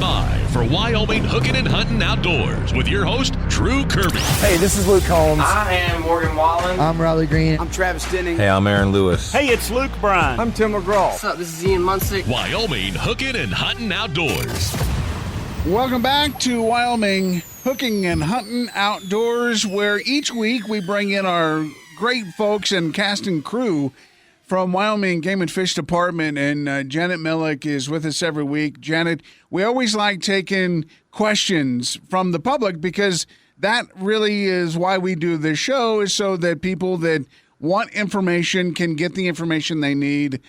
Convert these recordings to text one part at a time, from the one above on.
by for Wyoming Hooking and Hunting Outdoors with your host, Drew Kirby. Hey, this is Luke Holmes. I am Morgan Wallen. I'm Riley Green. I'm Travis Denning. Hey, I'm Aaron Lewis. Hey, it's Luke Bryan. I'm Tim McGraw. What's up? This is Ian Munsick. Wyoming Hooking and Hunting Outdoors. Welcome back to Wyoming Hooking and Hunting Outdoors, where each week we bring in our great folks and cast and crew from Wyoming Game and Fish Department, and Janet Millick is with us every week. Janet, we always like taking questions from the public because that really is why we do this show, is so that people that want information can get the information they need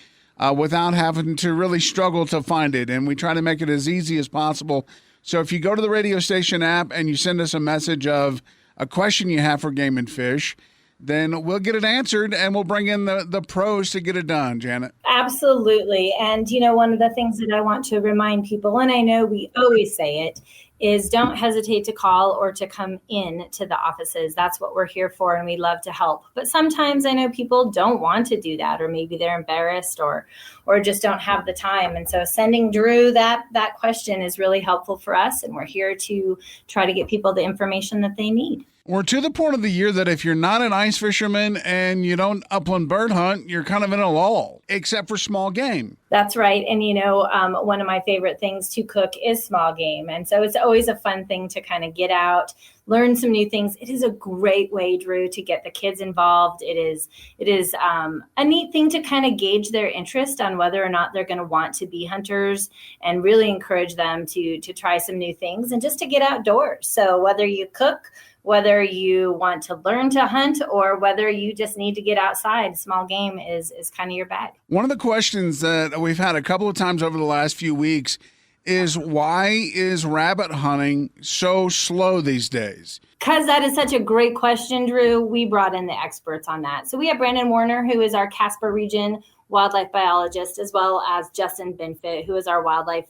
without having to really struggle to find it. And we try to make it as easy as possible. So if you go to the radio station app and you send us a message of a question you have for Game and Fish, then we'll get it answered, and we'll bring in the pros to get it done, Janet. Absolutely. And, you know, one of the things that I want to remind people, and I know we always say it, is don't hesitate to call or to come in to the offices. That's what we're here for, and we love to help. But sometimes I know people don't want to do that, or maybe they're embarrassed or just don't have the time. And so sending Drew that question is really helpful for us, and we're here to try to get people the information that they need. We're to the point of the year that if you're not an ice fisherman and you don't upland bird hunt, you're kind of in a lull, except for small game. That's right. And, you know, one of my favorite things to cook is small game. And so it's always a fun thing to kind of get out, learn some new things. It is a great way, Drew, to get the kids involved. It is a neat thing to kind of gauge their interest on whether or not they're going to want to be hunters, and really encourage them to try some new things and just to get outdoors. So whether you cook, whether you want to learn to hunt, or whether you just need to get outside, small game is kind of your bag. One of the questions that we've had a couple of times over the last few weeks is, why is rabbit hunting so slow these days? Because that is such a great question, Drew. We brought in the experts on that. So we have Brandon Warner, who is our Casper Region wildlife biologist, as well as Justin Benfit, who is our wildlife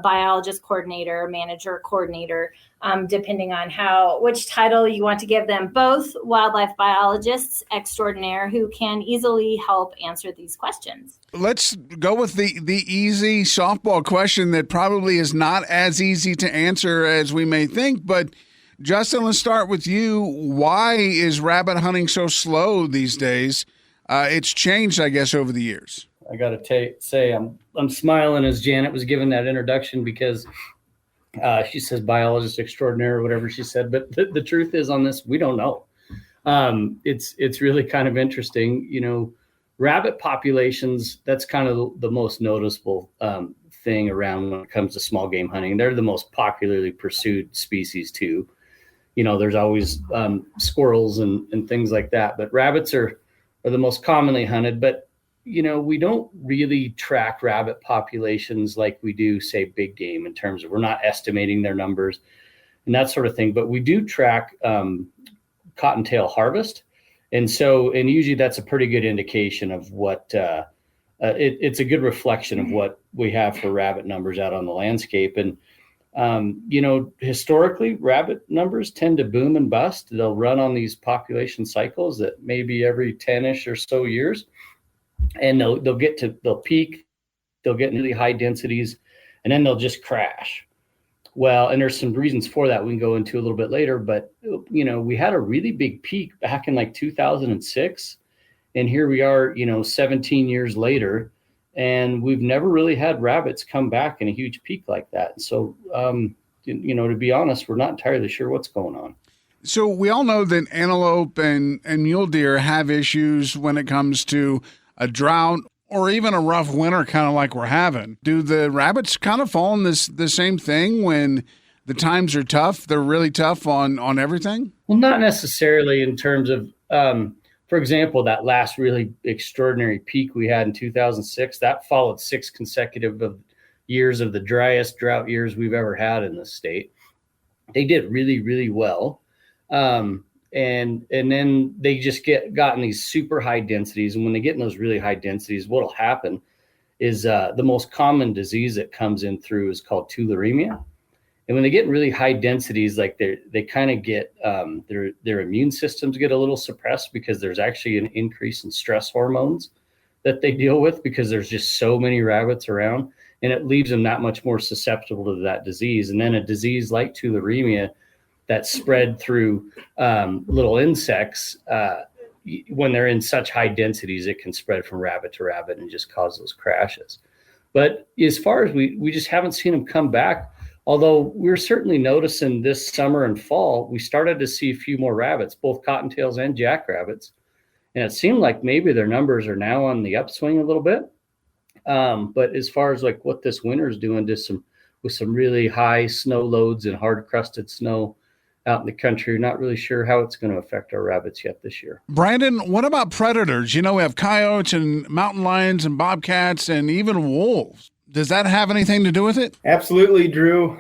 biologist coordinator, manager coordinator, depending on which title you want to give them. Both wildlife biologists extraordinaire who can easily help answer these questions. Let's go with the easy softball question that probably is not as easy to answer as we may think. But Justin, let's start with you. Why is rabbit hunting so slow these days? It's changed, I guess, over the years. I got to say I'm smiling as Janet was giving that introduction, because she says biologist extraordinaire or whatever she said. But the truth is on this, we don't know. It's really kind of interesting. You know, rabbit populations, that's kind of the most noticeable thing around when it comes to small game hunting. They're the most popularly pursued species too. You know, there's always squirrels and things like that. But rabbits are the most commonly hunted. But you know, we don't really track rabbit populations like we do, say, big game, in terms of, we're not estimating their numbers and that sort of thing. But we do track cottontail harvest. And usually that's a pretty good indication of what it's a good reflection of what we have for rabbit numbers out on the landscape. And, you know, historically, rabbit numbers tend to boom and bust. They'll run on these population cycles that maybe every 10-ish or so years. And they'll peak, they'll get really high densities, and then they'll just crash. Well, and there's some reasons for that we can go into a little bit later, but you know, we had a really big peak back in like 2006, and here we are, you know, 17 years later, and we've never really had rabbits come back in a huge peak like that. So, you know, to be honest, we're not entirely sure what's going on. So we all know that antelope and mule deer have issues when it comes to a drought or even a rough winter, kind of like we're having. Do the rabbits kind of fall in the same thing when the times are tough? They're really tough on everything? Well, not necessarily in terms of, for example, that last really extraordinary peak we had in 2006, that followed 6 consecutive years of the driest drought years we've ever had in this state. They did really, really well. And then they just gotten these super high densities. And when they get in those really high densities, what'll happen is the most common disease that comes in through is called tularemia. And when they get in really high densities, like they kind of get their immune systems get a little suppressed, because there's actually an increase in stress hormones that they deal with, because there's just so many rabbits around. and it leaves them that much more susceptible to that disease. And then a disease like tularemia that's spread through little insects, when they're in such high densities, it can spread from rabbit to rabbit and just cause those crashes. But as far as we just haven't seen them come back, although we're certainly noticing this summer and fall, we started to see a few more rabbits, both cottontails and jackrabbits. And it seemed like maybe their numbers are now on the upswing a little bit. But as far as like what this winter is doing with some really high snow loads and hard crusted snow out in the country, not really sure how it's going to affect our rabbits yet this year. Brandon, what about predators? You know, we have coyotes and mountain lions and bobcats and even wolves. Does that have anything to do with it? Absolutely, Drew.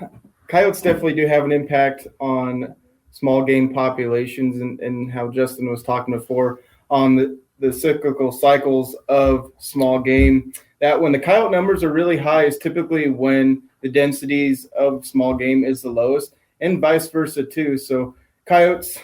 Coyotes definitely do have an impact on small game populations, and how Justin was talking before on the cyclical cycles of small game. That when the coyote numbers are really high is typically when the densities of small game is the lowest, and vice versa too. So coyotes,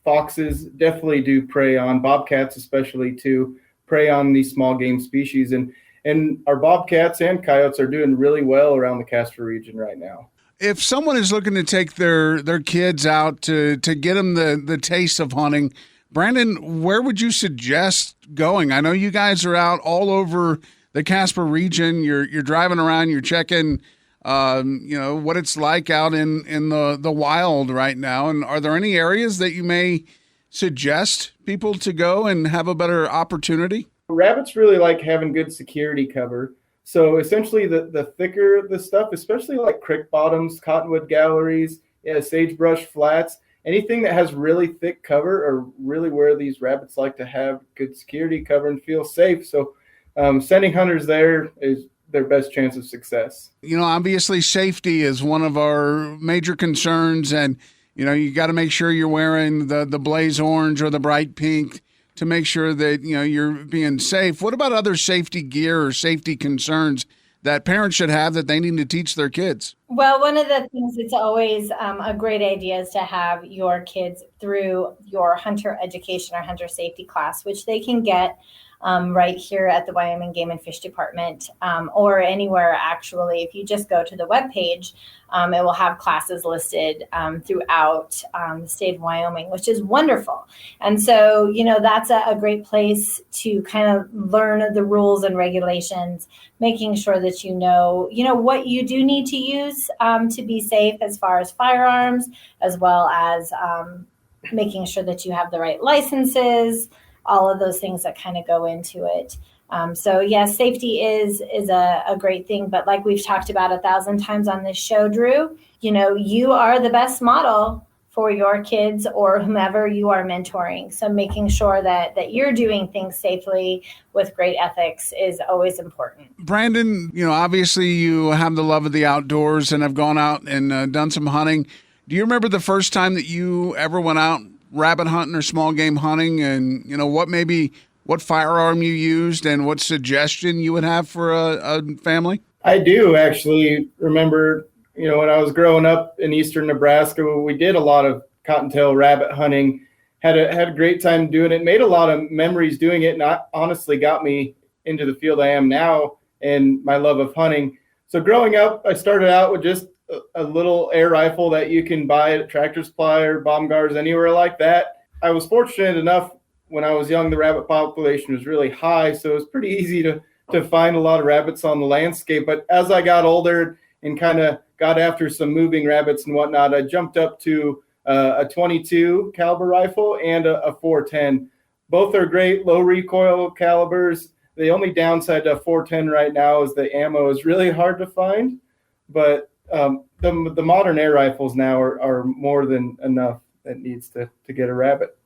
foxes definitely do prey on, bobcats especially too, prey on these small game species. And our bobcats and coyotes are doing really well around the Casper region right now. If someone is looking to take their kids out to get them the taste of hunting, Brandon, where would you suggest going? I know you guys are out all over the Casper region. You're driving around, you're checking what it's like out in the wild right now. And are there any areas that you may suggest people to go and have a better opportunity? Rabbits really like having good security cover. So essentially the thicker the stuff, especially like creek bottoms, cottonwood galleries, sagebrush flats, anything that has really thick cover are really where these rabbits like to have good security cover and feel safe. So sending hunters there is their best chance of success. You know, obviously safety is one of our major concerns, and you got to make sure you're wearing the blaze orange or the bright pink to make sure that you're being safe. What about other safety gear or safety concerns that parents should have that they need to teach their kids? Well, one of the things that's always a great idea is to have your kids through your hunter education or hunter safety class, which they can get right here at the Wyoming Game and Fish Department, or anywhere actually. If you just go to the webpage, it will have classes listed throughout the state of Wyoming, which is wonderful. And so, that's a great place to kind of learn the rules and regulations, making sure that you know what you do need to use to be safe as far as firearms, as well as making sure that you have the right licenses, all of those things that kind of go into it. So yes, safety is a great thing, but like we've talked about 1,000 times on this show, Drew, you are the best model for your kids or whomever you are mentoring. So making sure that you're doing things safely with great ethics is always important. Brandon, obviously you have the love of the outdoors and have gone out and done some hunting. Do you remember the first time that you ever went out rabbit hunting or small game hunting, and what firearm you used and what suggestion you would have for a family? I do actually remember, when I was growing up in eastern Nebraska, we did a lot of cottontail rabbit hunting, had a great time doing it, made a lot of memories doing it, and honestly got me into the field I am now and my love of hunting. So growing up, I started out with just a little air rifle that you can buy at Tractor Supply or Baumgars, anywhere like that. I was fortunate enough when I was young, the rabbit population was really high, so it was pretty easy to find a lot of rabbits on the landscape. But as I got older and kind of got after some moving rabbits and whatnot, I jumped up to a 22 caliber rifle and a 410. Both are great low recoil calibers. The only downside to a 410 right now is the ammo is really hard to find, but the modern air rifles now are more than enough that needs to get a rabbit.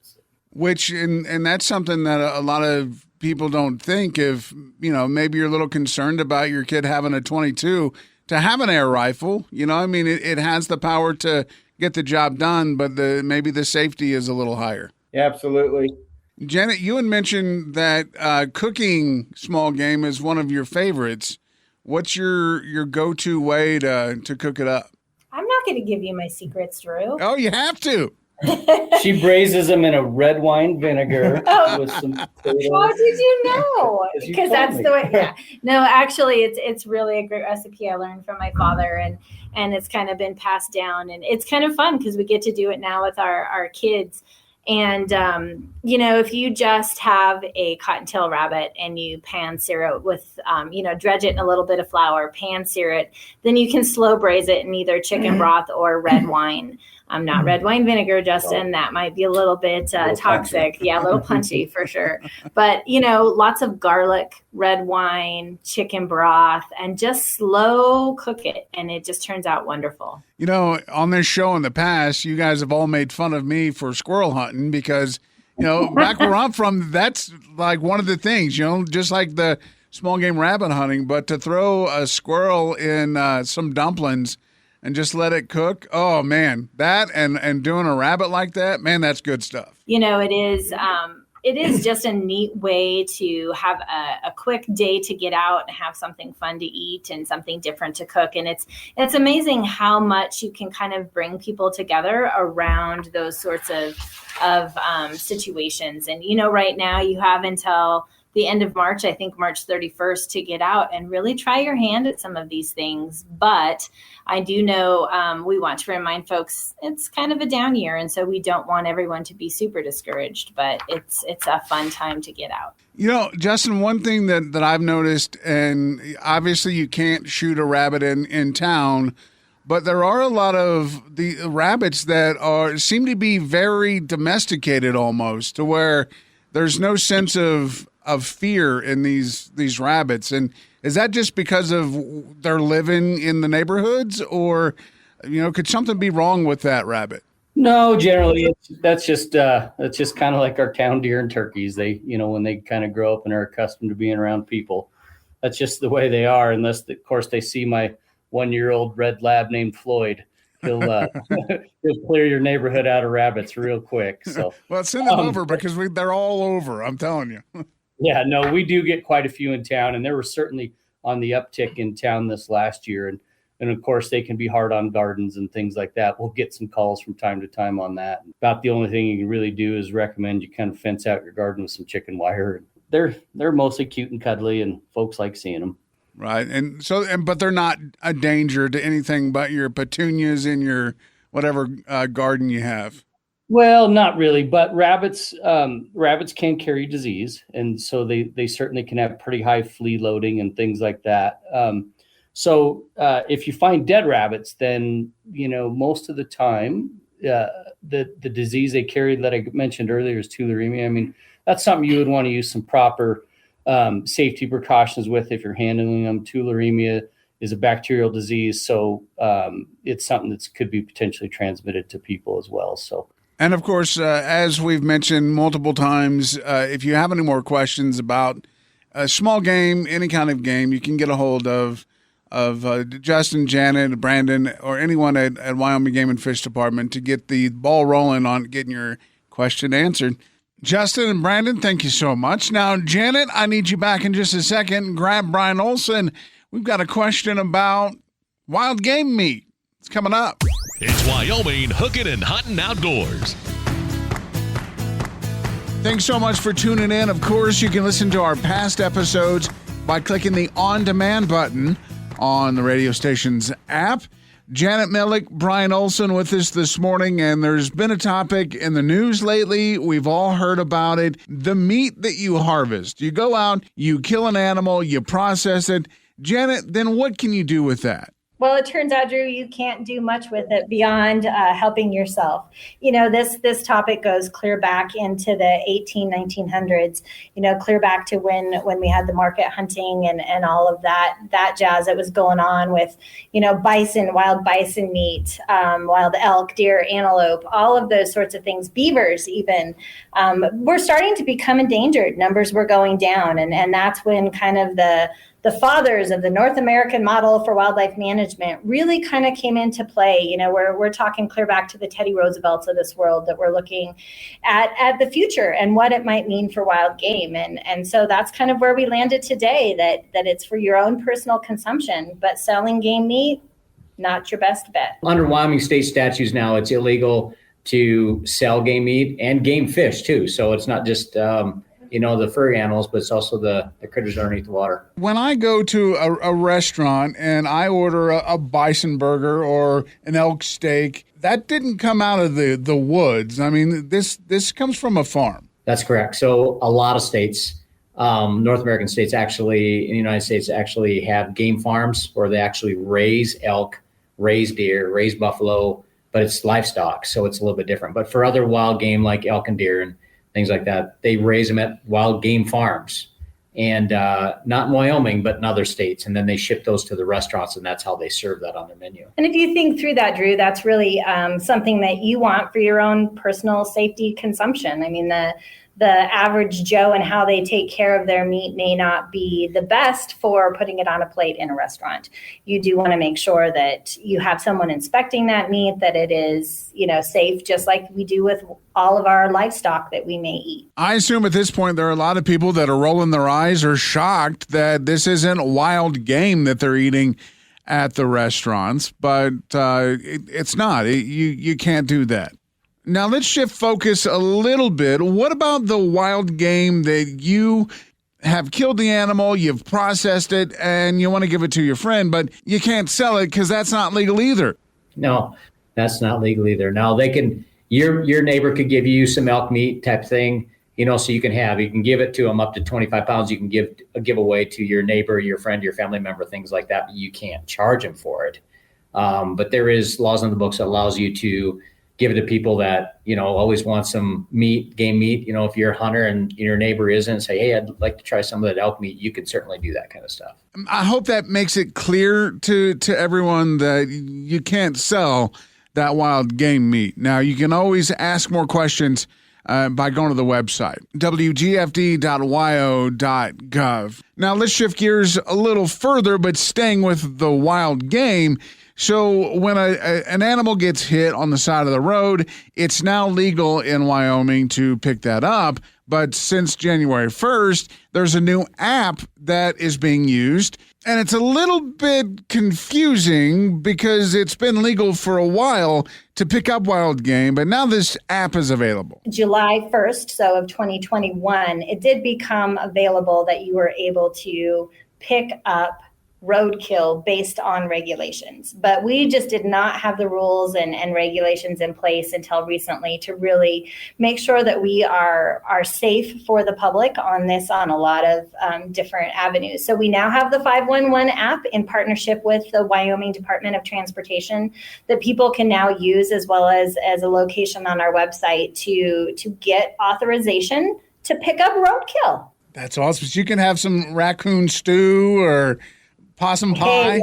And that's something that a lot of people don't think. If maybe you're a little concerned about your kid having a 22, to have an air rifle, it has the power to get the job done, but maybe the safety is a little higher. Yeah, absolutely. Janet, you had mentioned that cooking small game is one of your favorites. What's your go-to way to cook it up? I'm not going to give you my secrets, Drew. Oh, you have to. She braises them in a red wine vinegar with some potatoes. How did you know? Because that's me. the way. Yeah. No, actually, it's really a great recipe I learned from my father, and it's kind of been passed down, and it's kind of fun because we get to do it now with our kids. And if you just have a cottontail rabbit and you pan sear it with, dredge it in a little bit of flour, pan sear it, then you can slow braise it in either chicken broth or red wine. Not red wine vinegar, Justin. That might be a little bit toxic. Yeah, a little punchy for sure. But, lots of garlic, red wine, chicken broth, and just slow cook it. And it just turns out wonderful. On this show in the past, you guys have all made fun of me for squirrel hunting because, back where I'm from, that's like one of the things, just like the small game rabbit hunting. But to throw a squirrel in some dumplings and just let it cook. Oh man, that and doing a rabbit like that, man, that's good stuff. It is just a neat way to have a quick day to get out and have something fun to eat and something different to cook. And it's amazing how much you can kind of bring people together around those sorts of situations. And right now you have until the end of March, I think March 31st, to get out and really try your hand at some of these things. But I do know we want to remind folks it's kind of a down year. And so we don't want everyone to be super discouraged, but it's a fun time to get out. Justin, one thing that I've noticed, and obviously you can't shoot a rabbit in town, but there are a lot of the rabbits that seem to be very domesticated almost, to where there's no sense of fear in these rabbits. And is that just because of they're living in the neighborhoods, or could something be wrong with that rabbit? No, generally that's just kind of like our town deer and turkeys. They when they kind of grow up and are accustomed to being around people, that's just the way they are. Unless of course they see my 1-year-old red lab named Floyd. He'll clear your neighborhood out of rabbits real quick. So well, send them over because they're all over. I'm telling you. Yeah, no, we do get quite a few in town, and they were certainly on the uptick in town this last year. And of course, they can be hard on gardens and things like that. We'll get some calls from time to time on that. About the only thing you can really do is recommend you kind of fence out your garden with some chicken wire. They're mostly cute and cuddly, and folks like seeing them. Right, but they're not a danger to anything but your petunias in your whatever garden you have. Well, not really, but rabbits can carry disease, and so they certainly can have pretty high flea loading and things like that. So if you find dead rabbits, then most of the time the disease they carry that I mentioned earlier is tularemia. I mean, that's something you would want to use some proper safety precautions with if you're handling them. Tularemia is a bacterial disease, so it's something that could be potentially transmitted to people as well. So. And of course, as we've mentioned multiple times, if you have any more questions about a small game, any kind of game, you can get a hold of Justin, Janet, Brandon, or anyone at Wyoming Game and Fish Department to get the ball rolling on getting your question answered. Justin and Brandon, thank you so much. Now, Janet, I need you back in just a second. Grab Brian Olson. We've got a question about wild game meat. It's coming up. It's Wyoming Hooking and Hunting Outdoors. Thanks so much for tuning in. Of course, you can listen to our past episodes by clicking the on-demand button on the radio station's app. Janet Millick, Brian Olson with us this morning, and there's been a topic in the news lately. We've all heard about it. The meat that you harvest. You go out, you kill an animal, you process it. Janet, then what can you do with that? Well, it turns out, Drew, you can't do much with it beyond helping yourself. This topic goes clear back into the 1900s, clear back to when we had the market hunting and all of that jazz that was going on with, bison, wild bison meat, wild elk, deer, antelope, all of those sorts of things, beavers even, were starting to become endangered. Numbers were going down. And that's when kind of the fathers of the North American model for wildlife management really kind of came into play. We're talking clear back to the Teddy Roosevelts of this world that we're looking at the future and what it might mean for wild game. And so that's kind of where we landed today, that it's for your own personal consumption, but selling game meat, not your best bet. Under Wyoming state statutes now, it's illegal to sell game meat and game fish too. So it's not just, the furry animals, but it's also the critters underneath the water. When I go to a restaurant and I order a bison burger or an elk steak, that didn't come out of the woods. I mean, this comes from a farm. That's correct. So a lot of states, North American states actually, in the United States, actually have game farms where they actually raise elk, raise deer, raise buffalo, but it's livestock, so it's a little bit different. But for other wild game like elk and deer and things like that, they raise them at wild game farms, and not in Wyoming, but in other states. And then they ship those to the restaurants, and that's how they serve that on their menu. And if you think through that, Drew, that's really something that you want for your own personal safety consumption. I mean, the average Joe and how they take care of their meat may not be the best for putting it on a plate in a restaurant. You do want to make sure that you have someone inspecting that meat, that it is, safe, just like we do with all of our livestock that we may eat. I assume at this point there are a lot of people that are rolling their eyes or shocked that this isn't wild game that they're eating at the restaurants, but it's not. You can't do that. Now, let's shift focus a little bit. What about the wild game that you have killed the animal, you've processed it, and you want to give it to your friend, but you can't sell it because that's not legal either? No, that's not legal either. Now, they can, your neighbor could give you some elk meat type thing, so you can give it to them up to 25 pounds. You can give a giveaway to your neighbor, your friend, your family member, things like that, but you can't charge them for it. But there is laws in the books that allows you to give it to people that, always want some meat, game meat. If you're a hunter and your neighbor isn't, say, hey, I'd like to try some of that elk meat. You can certainly do that kind of stuff. I hope that makes it clear to everyone that you can't sell that wild game meat. Now, you can always ask more questions by going to the website, wgfd.wyo.gov. Now, let's shift gears a little further, but staying with the wild game. So when an animal gets hit on the side of the road, it's now legal in Wyoming to pick that up. But since January 1st, there's a new app that is being used. And it's a little bit confusing because it's been legal for a while to pick up wild game, but now this app is available. July 1st, so of 2021, it did become available that you were able to pick up roadkill based on regulations. But we just did not have the rules and regulations in place until recently to really make sure that we are safe for the public on this on a lot of different avenues. So we now have the 511 app in partnership with the Wyoming Department of Transportation that people can now use, as well as a location on our website to get authorization to pick up roadkill. That's awesome. So you can have some raccoon stew or possum pie.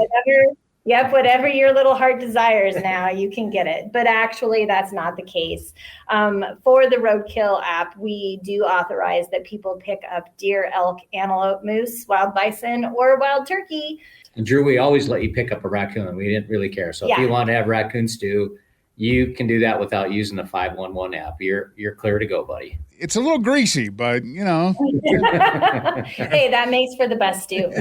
Whatever your little heart desires now, you can get it. But actually, that's not the case. For the roadkill app, we do authorize that people pick up deer, elk, antelope, moose, wild bison, or wild turkey. And Drew, we always let you pick up a raccoon. We didn't really care. So if you want to have raccoon stew, you can do that without using the 511 app. You're clear to go, buddy. It's a little greasy, but Hey, that makes for the best stew.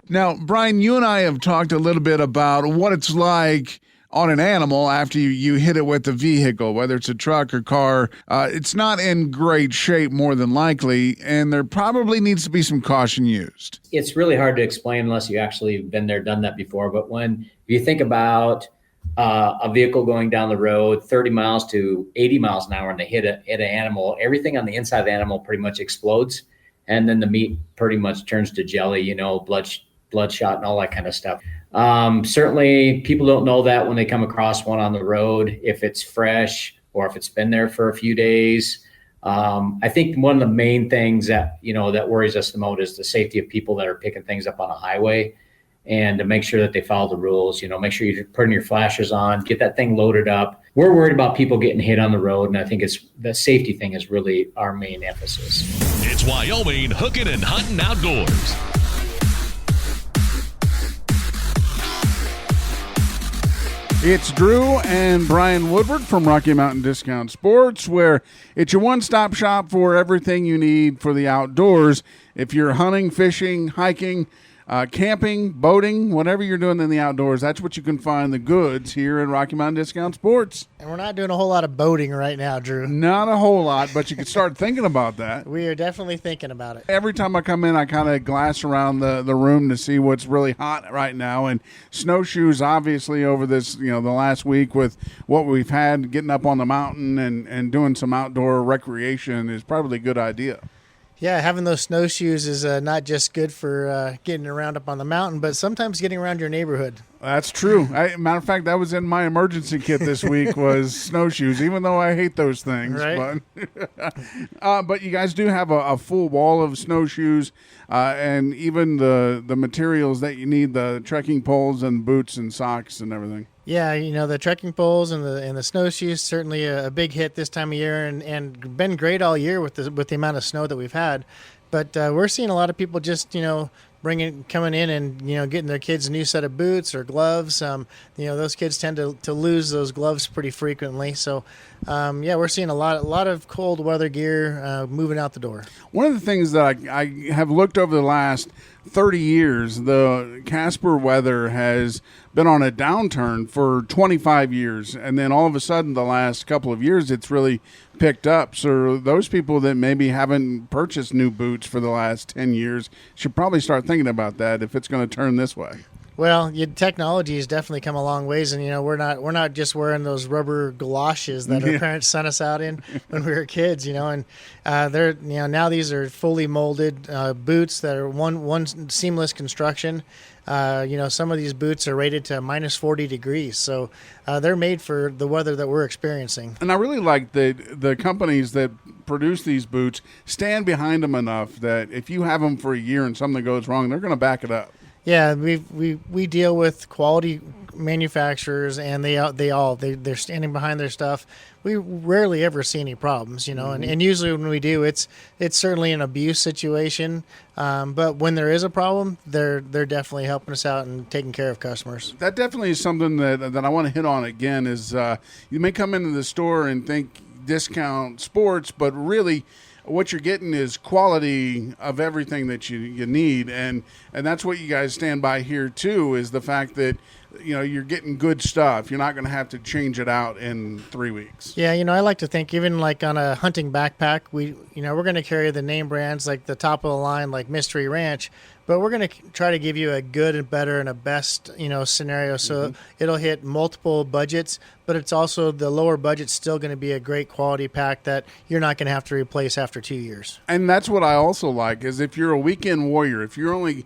Now, Brian, you and I have talked a little bit about what it's like on an animal after you hit it with the vehicle, whether it's a truck or car. It's not in great shape, more than likely, and there probably needs to be some caution used. It's really hard to explain unless you actually been there, done that before. But if you think about a vehicle going down the road 30 miles to 80 miles an hour and they hit an animal, everything on the inside of the animal pretty much explodes. And then the meat pretty much turns to jelly, bloodshot and all that kind of stuff. Certainly people don't know that when they come across one on the road, if it's fresh or if it's been there for a few days. I think one of the main things that worries us the most is the safety of people that are picking things up on a highway. And to make sure that they follow the rules, make sure you're putting your flashers on, get that thing loaded up. We're worried about people getting hit on the road, and I think the safety thing is really our main emphasis. It's Wyoming Hooking and Hunting Outdoors. It's Drew and Brian Woodward from Rocky Mountain Discount Sports, where it's your one-stop shop for everything you need for the outdoors. If you're hunting, fishing, hiking, camping, boating, whatever you're doing in the outdoors, that's what you can find the goods here in Rocky Mountain Discount Sports. And we're not doing a whole lot of boating right now, Drew. Not a whole lot, but you can start thinking about that. We are definitely thinking about it. Every time I come in, I kind of glass around the room to see what's really hot right now. And snowshoes, obviously, over this, the last week with what we've had, getting up on the mountain and doing some outdoor recreation is probably a good idea. Yeah, having those snowshoes is not just good for getting around up on the mountain, but sometimes getting around your neighborhood. That's true. Matter of fact, that was in my emergency kit this week was snowshoes, even though I hate those things. Right. But you guys do have a full wall of snowshoes and even the materials that you need, the trekking poles and boots and socks and everything. Yeah, the trekking poles and the snowshoes, certainly a big hit this time of year and been great all year with the amount of snow that we've had. But we're seeing a lot of people just, coming in and, getting their kids a new set of boots or gloves. Those kids tend to lose those gloves pretty frequently. So, we're seeing a lot of cold weather gear moving out the door. One of the things that I have looked over the last 30 years, the Casper weather has been on a downturn for 25 years. And then all of a sudden, the last couple of years, it's really picked up. So those people that maybe haven't purchased new boots for the last 10 years should probably start thinking about that if it's going to turn this way. Well, technology has definitely come a long ways, and we're not just wearing those rubber galoshes that our parents sent us out in when we were kids, and they're now these are fully molded boots that are one seamless construction. Some of these boots are rated to minus 40 degrees, so they're made for the weather that we're experiencing. And I really like the companies that produce these boots stand behind them enough that if you have them for a year and something goes wrong, they're going to back it up. Yeah, we deal with quality manufacturers, and they're standing behind their stuff. We rarely ever see any problems, and usually when we do, it's certainly an abuse situation. But when there is a problem, they're definitely helping us out and taking care of customers. That definitely is something that I want to hit on again. Is you may come into the store and think discount sports, but really, what you're getting is quality of everything that you need, and that's what you guys stand by here too, is the fact that you're getting good stuff. You're not going to have to change it out in 3 weeks. Yeah, I like to think even like on a hunting backpack, we're going to carry the name brands like the top of the line like Mystery Ranch, but we're going to try to give you a good and better and a best scenario, so it'll hit multiple budgets, but it's also the lower budget's still going to be a great quality pack that you're not going to have to replace after 2 years. And that's what I also like, is if you're a weekend warrior, if you're only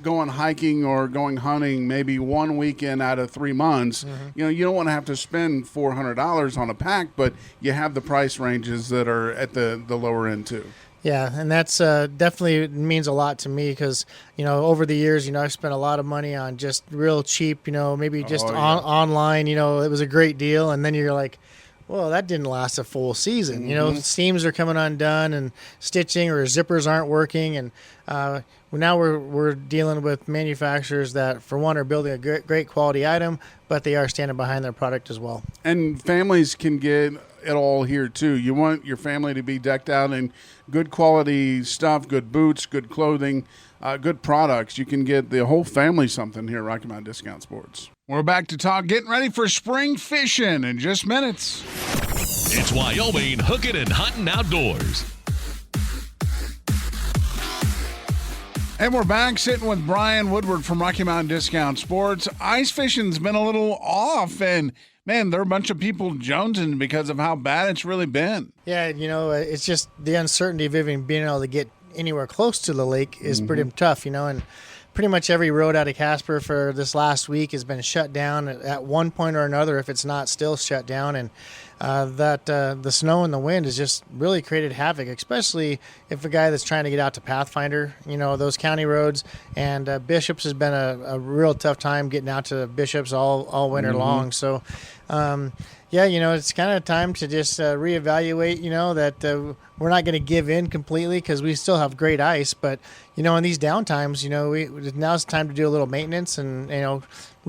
going hiking or going hunting maybe 1 weekend out of 3 months, you don't want to have to spend $400 on a pack, but you have the price ranges that are at the lower end too. Yeah, and that's definitely means a lot to me because, over the years, I've spent a lot of money on just real cheap, maybe just online, it was a great deal. And then you're like, well, that didn't last a full season. Seams are coming undone and stitching or zippers aren't working. And now we're dealing with manufacturers that, for one, are building a great quality item, but they are standing behind their product as well. And families can get it all here too. You want your family to be decked out in good quality stuff, good boots, good clothing, good products. You can get the whole family something here at Rocky Mountain Discount Sports. We're back to talk getting ready for spring fishing in just minutes. It's Wyoming hooking and hunting outdoors. And we're back sitting with Brian Woodward from Rocky Mountain Discount Sports. Ice fishing's been a little off, and man, there are a bunch of people jonesing because of how bad it's really been. Yeah, it's just the uncertainty of even being able to get anywhere close to the lake is pretty tough, and pretty much every road out of Casper for this last week has been shut down at one point or another, if it's not still shut down. And the snow and the wind has just really created havoc, especially if a guy that's trying to get out to Pathfinder, those county roads. And Bishops has been a real tough time getting out to Bishops all winter long. So, it's kind of time to just reevaluate, that we're not going to give in completely because we still have great ice. But, in these downtimes, now's the time to do a little maintenance and,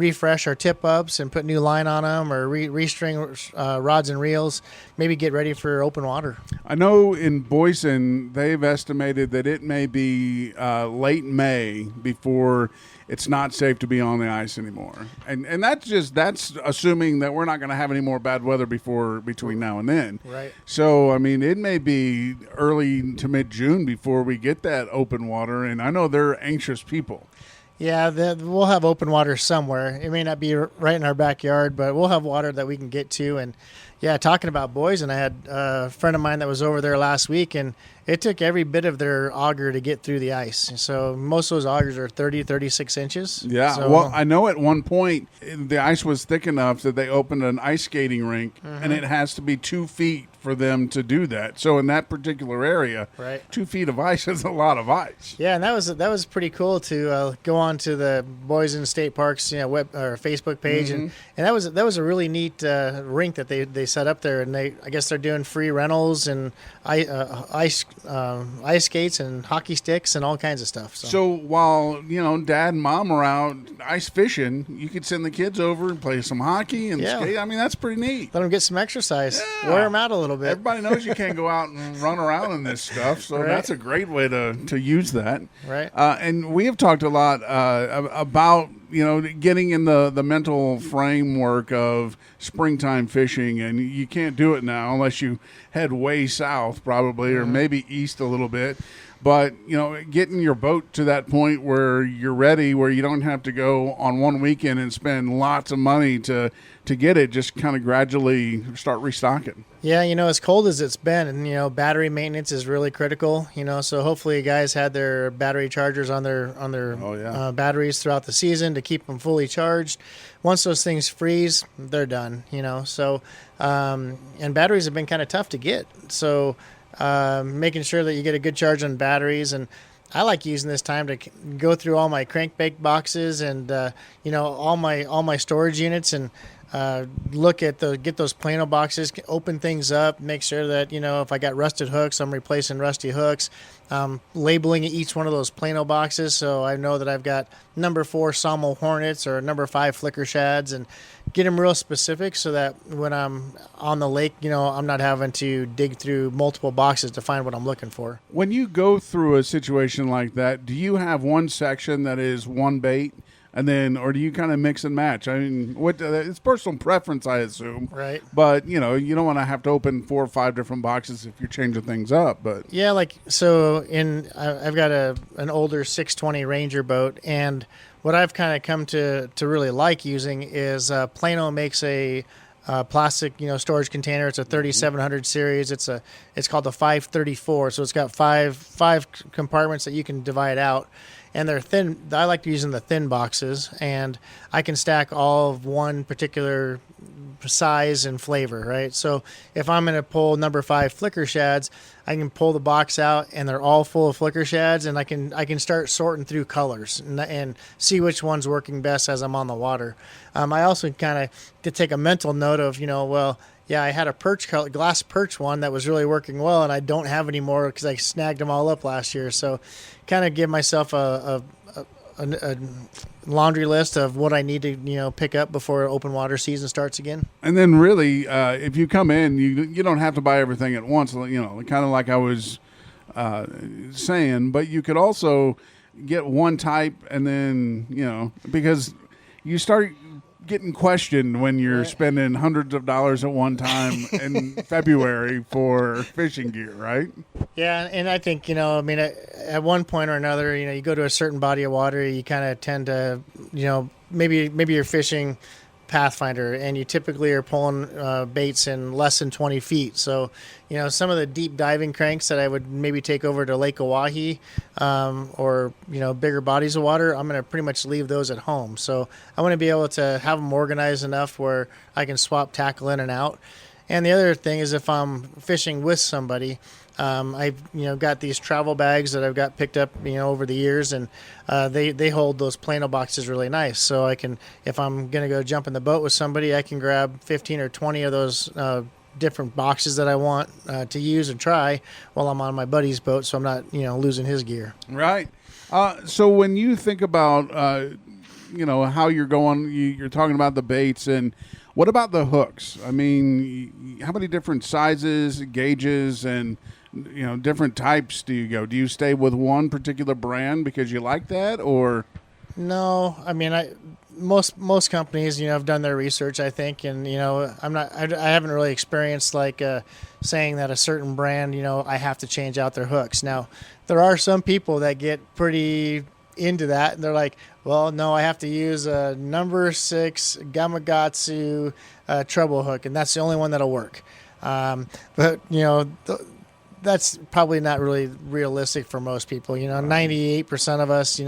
refresh our tip ups and put new line on them, or restring rods and reels, maybe get ready for open water. I know in Boyson, they've estimated that it may be late May before it's not safe to be on the ice anymore. And that's assuming that we're not going to have any more bad weather between now and then. Right. So, I mean, it may be early to mid-June before we get that open water, and I know they're anxious people. Yeah, we'll have open water somewhere. It may not be right in our backyard, but we'll have water that we can get to. And yeah, talking about Boyson, I had a friend of mine that was over there last week, and it took every bit of their auger to get through the ice. So most of those augers are 30, 36 inches. Yeah, so, well, I know at one point the ice was thick enough that they opened an ice skating rink, and it has to be 2 feet for them to do that. So in that particular area, right, 2 feet of ice is a lot of ice. Yeah, and that was pretty cool to go on to the Boyson State Parks web or Facebook page, and that was a really neat rink that they set up there, and I guess they're doing free rentals and ice skates and hockey sticks and all kinds of stuff. So while Dad and Mom are out ice fishing, you could send the kids over and play some hockey and skate. I mean, that's pretty neat. Let them get some exercise. Yeah. Wear them out a little bit. Everybody knows you can't go out and run around in this stuff, so that's a great way to use that. Right. And we have talked a lot about getting in the mental framework of springtime fishing, and you can't do it now unless you head way south probably, or maybe east a little bit. But, getting your boat to that point where you're ready, where you don't have to go on one weekend and spend lots of money to get it, just kind of gradually start restocking. Yeah, as cold as it's been, and battery maintenance is really critical. So hopefully guys had their battery chargers on their batteries throughout the season to keep them fully charged. Once those things freeze, they're done. So and batteries have been kind of tough to get. So making sure that you get a good charge on batteries, and I like using this time to go through all my crankbait boxes and all my storage units and get those Plano boxes, open things up, make sure that if I got rusted hooks, I'm replacing rusty hooks, labeling each one of those Plano boxes so I know that I've got number 4 Sawmill Hornets or number 5 Flicker Shads, and get them real specific so that when I'm on the lake, I'm not having to dig through multiple boxes to find what I'm looking for. When you go through a situation like that, do you have one section that is one bait? And then, or do you kind of mix and match? I mean, it's personal preference, I assume. Right. But, you don't want to have to open 4 or 5 different boxes if you're changing things up. But yeah, I've got an older 620 Ranger boat, and what I've kind of come to really like using is Plano makes a plastic, storage container. It's a 3700 series. It's called the 534. So it's got five compartments that you can divide out. And they're thin. I like using the thin boxes, and I can stack all of one particular size and flavor, right? So if I'm going to pull number 5 Flicker Shads, I can pull the box out, and they're all full of Flicker Shads, and I can start sorting through colors and see which one's working best as I'm on the water. I also kind of to take a mental note of, I had a glass perch one that was really working well, and I don't have any more because I snagged them all up last year. So kind of give myself a laundry list of what I need to pick up before open water season starts again. And then really, if you come in, you don't have to buy everything at once, kind of like I was saying, but you could also get one type, and then, because you start getting questioned when you're spending hundreds of dollars at one time in February for fishing gear, right? Yeah, and I think, at one point or another, you go to a certain body of water, you kind of tend to, maybe you're fishing Pathfinder, and you typically are pulling baits in less than 20 feet. So, some of the deep diving cranks that I would maybe take over to Lake Oahe or, bigger bodies of water, I'm going to pretty much leave those at home. So I want to be able to have them organized enough where I can swap tackle in and out. And the other thing is if I'm fishing with somebody, I've got these travel bags that I've got picked up over the years, and they hold those Plano boxes really nice. So I can, if I'm going to go jump in the boat with somebody, I can grab 15 or 20 of those different boxes that I want to use and try while I'm on my buddy's boat, so I'm not losing his gear. Right. So when you think about how you're going. You're talking about the baits, and what about the hooks? I mean, how many different sizes, gauges, and different types do you go? Do you stay with one particular brand because you like that, or? No, I mean, most companies, have done their research, I think, and I haven't really experienced like saying that a certain brand, I have to change out their hooks. Now, there are some people that get pretty into that, and they're like, well, no, I have to use a number 6 Gamakatsu treble hook, and that's the only one that'll work. But that's probably not really realistic for most people. 98% of us,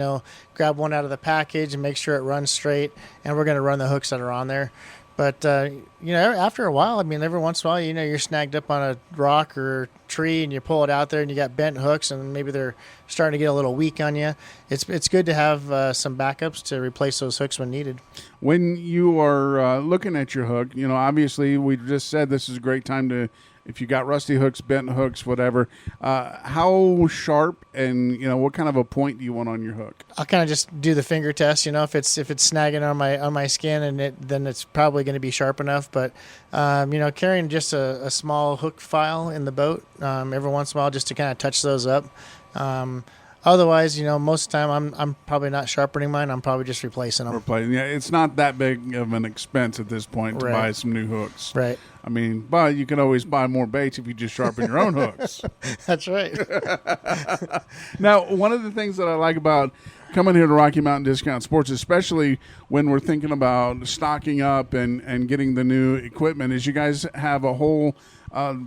grab one out of the package and make sure it runs straight, and we're going to run the hooks that are on there. But, after a while, I mean, every once in a while, you're snagged up on a rock or tree and you pull it out there and you got bent hooks and maybe they're starting to get a little weak on you. It's good to have some backups to replace those hooks when needed. When you are looking at your hook, obviously we just said this is a great time to, if you got rusty hooks, bent hooks, whatever, how sharp and, what kind of a point do you want on your hook? I'll kind of just do the finger test, if it's snagging on my skin, and then it's probably going to be sharp enough. But, carrying just a small hook file in the boat every once in a while just to kind of touch those up. Otherwise, most of the time I'm probably not sharpening mine. I'm probably just replacing them. Yeah, it's not that big of an expense at this point to buy some new hooks. Right. I mean, but you can always buy more baits if you just sharpen your own hooks. That's right. Now, one of the things that I like about coming here to Rocky Mountain Discount Sports, especially when we're thinking about stocking up and getting the new equipment, is you guys have a whole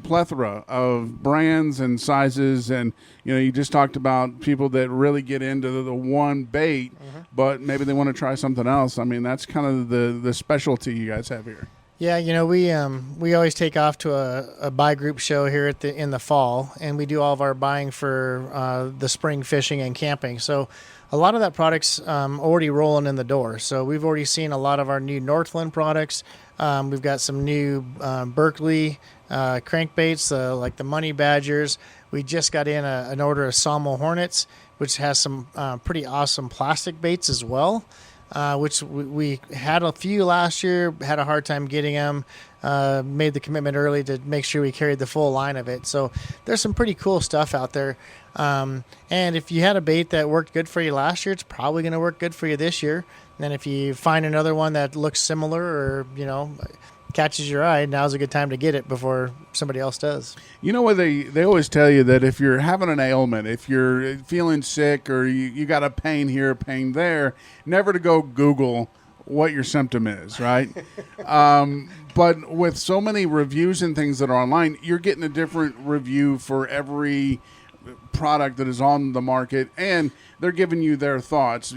plethora of brands and sizes, and you just talked about people that really get into the one bait, but maybe they want to try something else. I mean, that's kind of the specialty you guys have here. Yeah, we always take off to a buy group show here in the fall, and we do all of our buying for the spring fishing and camping. So a lot of that product's already rolling in the door. So we've already seen a lot of our new Northland products. We've got some new Berkeley crankbaits, like the Money Badgers. We just got in an order of Sawmill Hornets, which has some pretty awesome plastic baits as well. Which we had a few last year, had a hard time getting them, made the commitment early to make sure we carried the full line of it. So there's some pretty cool stuff out there. And if you had a bait that worked good for you last year, it's probably going to work good for you this year. And if you find another one that looks similar or, catches your eye, now's a good time to get it before somebody else does. What they always tell you, that if you're having an ailment, if you're feeling sick or you got a pain here, pain there, never to go Google what your symptom is, right? But with so many reviews and things that are online, you're getting a different review for every product that is on the market, and they're giving you their thoughts.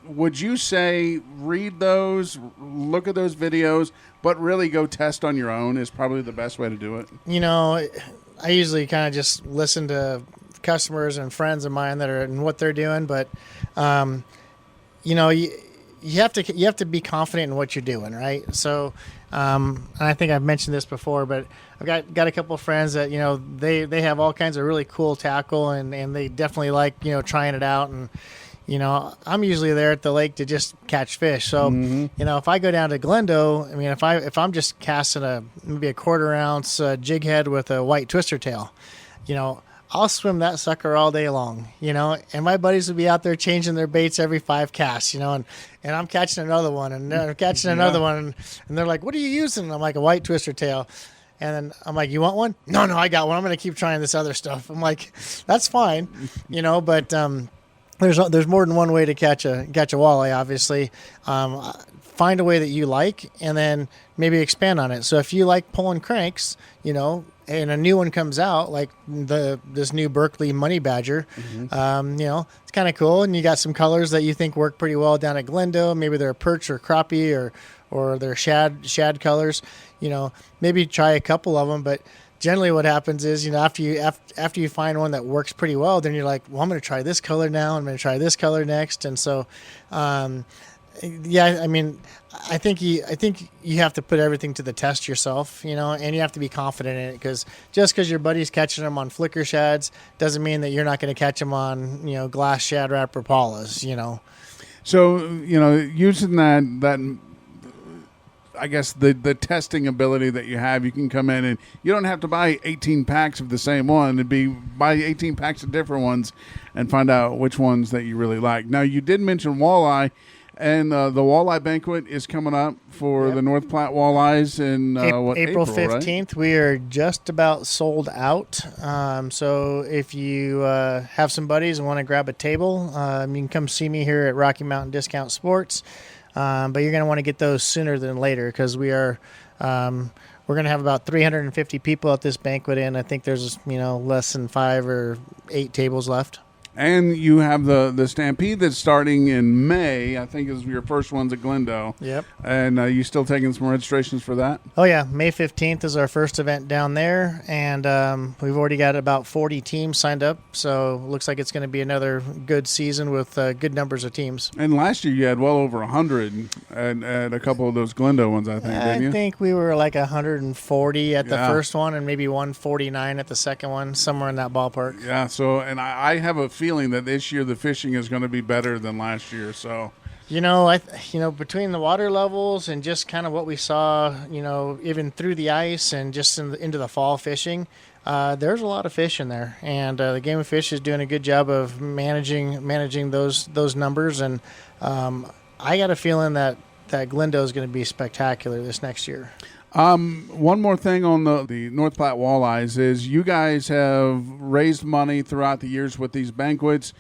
Would you say read those, look at those videos, but really go test on your own is probably the best way to do it? I usually kind of just listen to customers and friends of mine that are and what they're doing, but you have to be confident in what you're doing, right? So, and I think I've mentioned this before, but I've got a couple of friends that they have all kinds of really cool tackle, and they definitely like trying it out. And I'm usually there at the lake to just catch fish. So, if I go down to Glendo, I mean, if I'm just casting maybe a 1/4 ounce jig head with a white twister tail, I'll swim that sucker all day long, and my buddies will be out there changing their baits every 5 casts, and I'm catching another one and they're catching another one. And they're like, what are you using? And I'm like, a white twister tail. And then I'm like, you want one? No, I got one. I'm going to keep trying this other stuff. I'm like, that's fine, but, there's more than one way to catch a walleye, obviously. Find a way that you like, and then maybe expand on it. So if you like pulling cranks, and a new one comes out, like this new Berkeley Money Badger, it's kind of cool. And you got some colors that you think work pretty well down at Glendo. Maybe they're perch or crappie or they're shad colors. Maybe try a couple of them, but generally what happens is, after you find one that works pretty well, then you're like, well, I'm going to try this color now. I'm going to try this color next. And so, I mean, I think you have to put everything to the test yourself, and you have to be confident in it, because just because your buddy's catching them on flicker shads doesn't mean that you're not going to catch them on, glass shad wrap or palas, So, using that I guess the testing ability that you have, you can come in and you don't have to buy 18 packs of the same one. Buy 18 packs of different ones and find out which ones that you really like. Now, you did mention walleye, and the walleye banquet is coming up for the North Platte walleyes in April 15th. Right? We are just about sold out. So if you have some buddies and want to grab a table, you can come see me here at Rocky Mountain Discount Sports. But you're going to want to get those sooner than later, because we're going to have about 350 people at this banquet, and I think there's less than 5 or 8 tables left. And you have the Stampede that's starting in May. I think is your first one's at Glendo. Yep. And you still taking some registrations for that? Oh, yeah. May 15th is our first event down there. And we've already got about 40 teams signed up. So it looks like it's going to be another good season with good numbers of teams. And last year you had well over 100 at a couple of those Glendo ones, I think, didn't you? I think we were like 140 at the first one and maybe 149 at the second one, somewhere in that ballpark. Yeah. So, and I have a feeling that this year the fishing is going to be better than last year. So, between the water levels and just kind of what we saw, even through the ice and just into the fall fishing, there's a lot of fish in there, and the Game and Fish is doing a good job of managing those numbers. And I got a feeling that Glendo is going to be spectacular this next year. One more thing on the North Platte walleyes is you guys have raised money throughout the years with these banquets.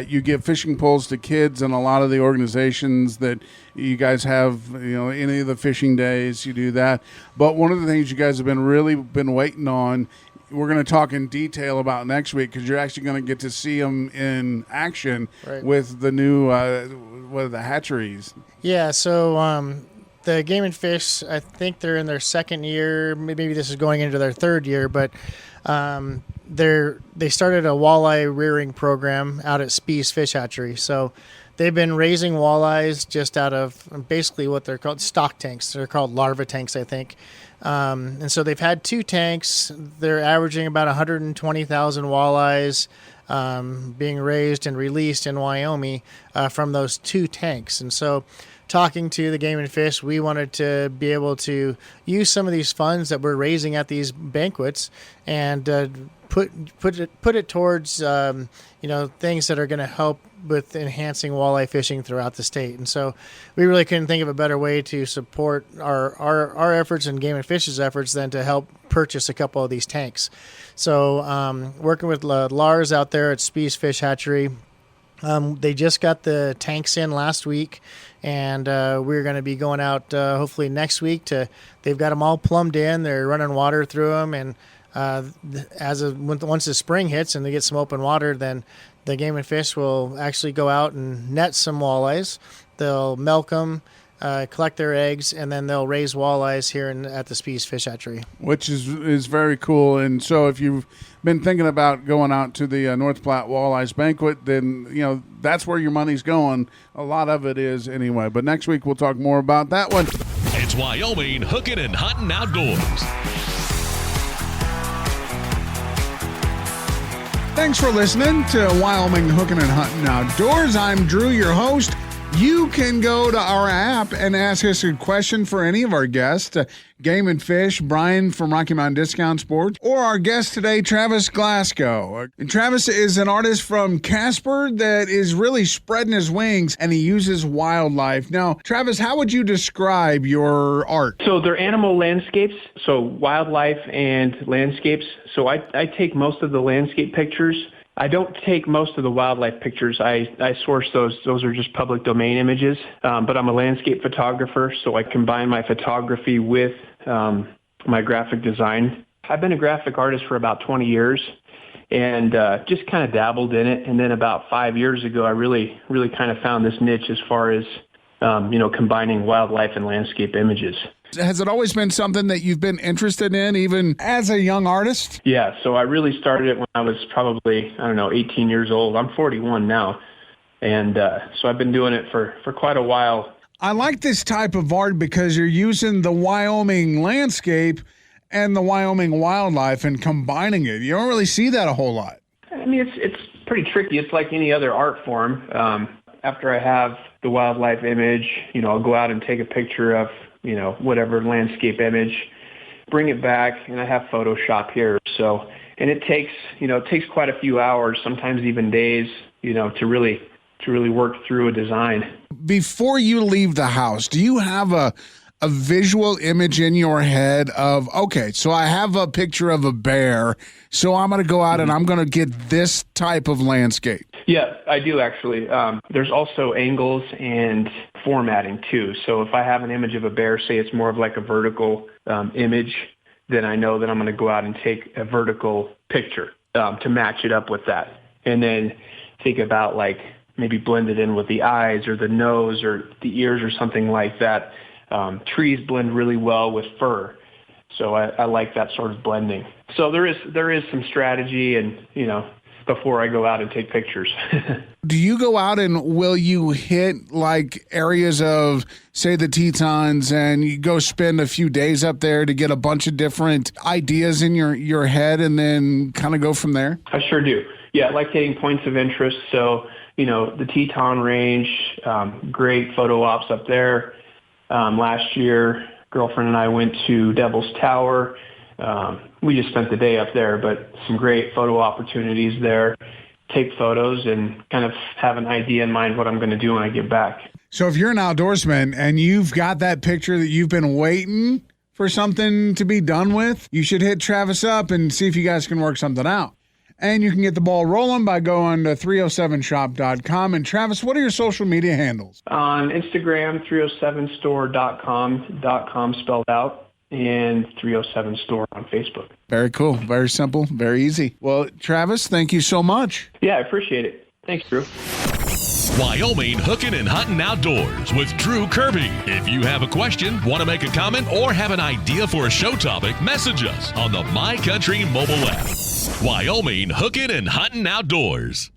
You give fishing poles to kids and a lot of the organizations that you guys have, any of the fishing days, you do that. But one of the things you guys have been waiting on, we're going to talk in detail about next week, because you're actually going to get to see them in action with the new, the hatcheries. Yeah, so the Game and Fish, I think they're in their second year. Maybe this is going into their third year, but they started a walleye rearing program out at Spee's Fish Hatchery. So they've been raising walleyes just out of basically what they're called stock tanks. They're called larva tanks, I think. And so they've had 2 tanks. They're averaging about 120,000 walleyes being raised and released in Wyoming from those 2 tanks. And so talking to the Game and Fish, we wanted to be able to use some of these funds that we're raising at these banquets and put it towards things that are going to help with enhancing walleye fishing throughout the state. And so we really couldn't think of a better way to support our efforts and Game and Fish's efforts than to help purchase a couple of these tanks. So working with Lars out there at Spee's Fish Hatchery, they just got the tanks in last week, and we're going to be going out hopefully next week. They've got them all plumbed in. They're running water through them, and once the spring hits and they get some open water, then the Game and Fish will actually go out and net some walleyes. They'll milk them, collect their eggs, and then they'll raise walleyes here at the Spee's Fish Hatchery. Which is very cool. And so if you've been thinking about going out to the North Platte Walleyes Banquet, then, that's where your money's going. A lot of it is anyway. But next week we'll talk more about that one. It's Wyoming Hooking and Hunting Outdoors. Thanks for listening to Wyoming Hooking and Hunting Outdoors. I'm Drew, your host. You can go to our app and ask us a question for any of our guests, Game and Fish, Brian from Rocky Mountain Discount Sports, or our guest today, Travis Glasgow. And Travis is an artist from Casper that is really spreading his wings, and he uses wildlife. Now, Travis, how would you describe your art? So they're animal landscapes, so wildlife and landscapes. So I take most of the landscape pictures. I don't take most of the wildlife pictures. I source those. Those are just public domain images. But I'm a landscape photographer, so I combine my photography with my graphic design. I've been a graphic artist for about 20 years and just kind of dabbled in it. And then about 5 years ago, I really kind of found this niche as far as, combining wildlife and landscape images. Has it always been something that you've been interested in, even as a young artist? Yeah, so I really started it when I was probably, 18 years old. I'm 41 now. And so I've been doing it for quite a while. I like this type of art because you're using the Wyoming landscape and the Wyoming wildlife and combining it. You don't really see that a whole lot. I mean, it's pretty tricky. It's like any other art form. after I have the wildlife image, I'll go out and take a picture of, whatever landscape image, bring it back, and I have Photoshop here. So, and it takes quite a few hours, sometimes even days, to really work through a design. Before you leave the house, do you have a visual image in your head of, okay, so I have a picture of a bear, so I'm going to go out and I'm going to get this type of landscape? Yeah, I do actually. There's also angles and formatting too. So if I have an image of a bear, say it's more of like a vertical image, then I know that I'm going to go out and take a vertical picture to match it up with that. And then think about like maybe blend it in with the eyes or the nose or the ears or something like that. Trees blend really well with fur. So I like that sort of blending. So there is some strategy and, before I go out and take pictures. Do you go out and will you hit like areas of, say, the Tetons and you go spend a few days up there to get a bunch of different ideas in your head and then kind of go from there? I sure do. Yeah, I like hitting points of interest. So, the Teton Range, great photo ops up there. Last year, girlfriend and I went to Devil's Tower. We just spent the day up there, but some great photo opportunities there. Take photos and kind of have an idea in mind what I'm going to do when I get back. So if you're an outdoorsman and you've got that picture that you've been waiting for something to be done with, you should hit Travis up and see if you guys can work something out. And you can get the ball rolling by going to 307shop.com. And Travis, what are your social media handles? On Instagram, 307store.com spelled out, and 307 Store on Facebook. Very cool. Very simple. Very easy. Well, Travis, thank you so much. Yeah, I appreciate it. Thanks, Drew. Wyoming Hooking and Hunting Outdoors with Drew Kirby. If you have a question, want to make a comment, or have an idea for a show topic, message us on the My Country mobile app. Wyoming Hooking and Hunting Outdoors.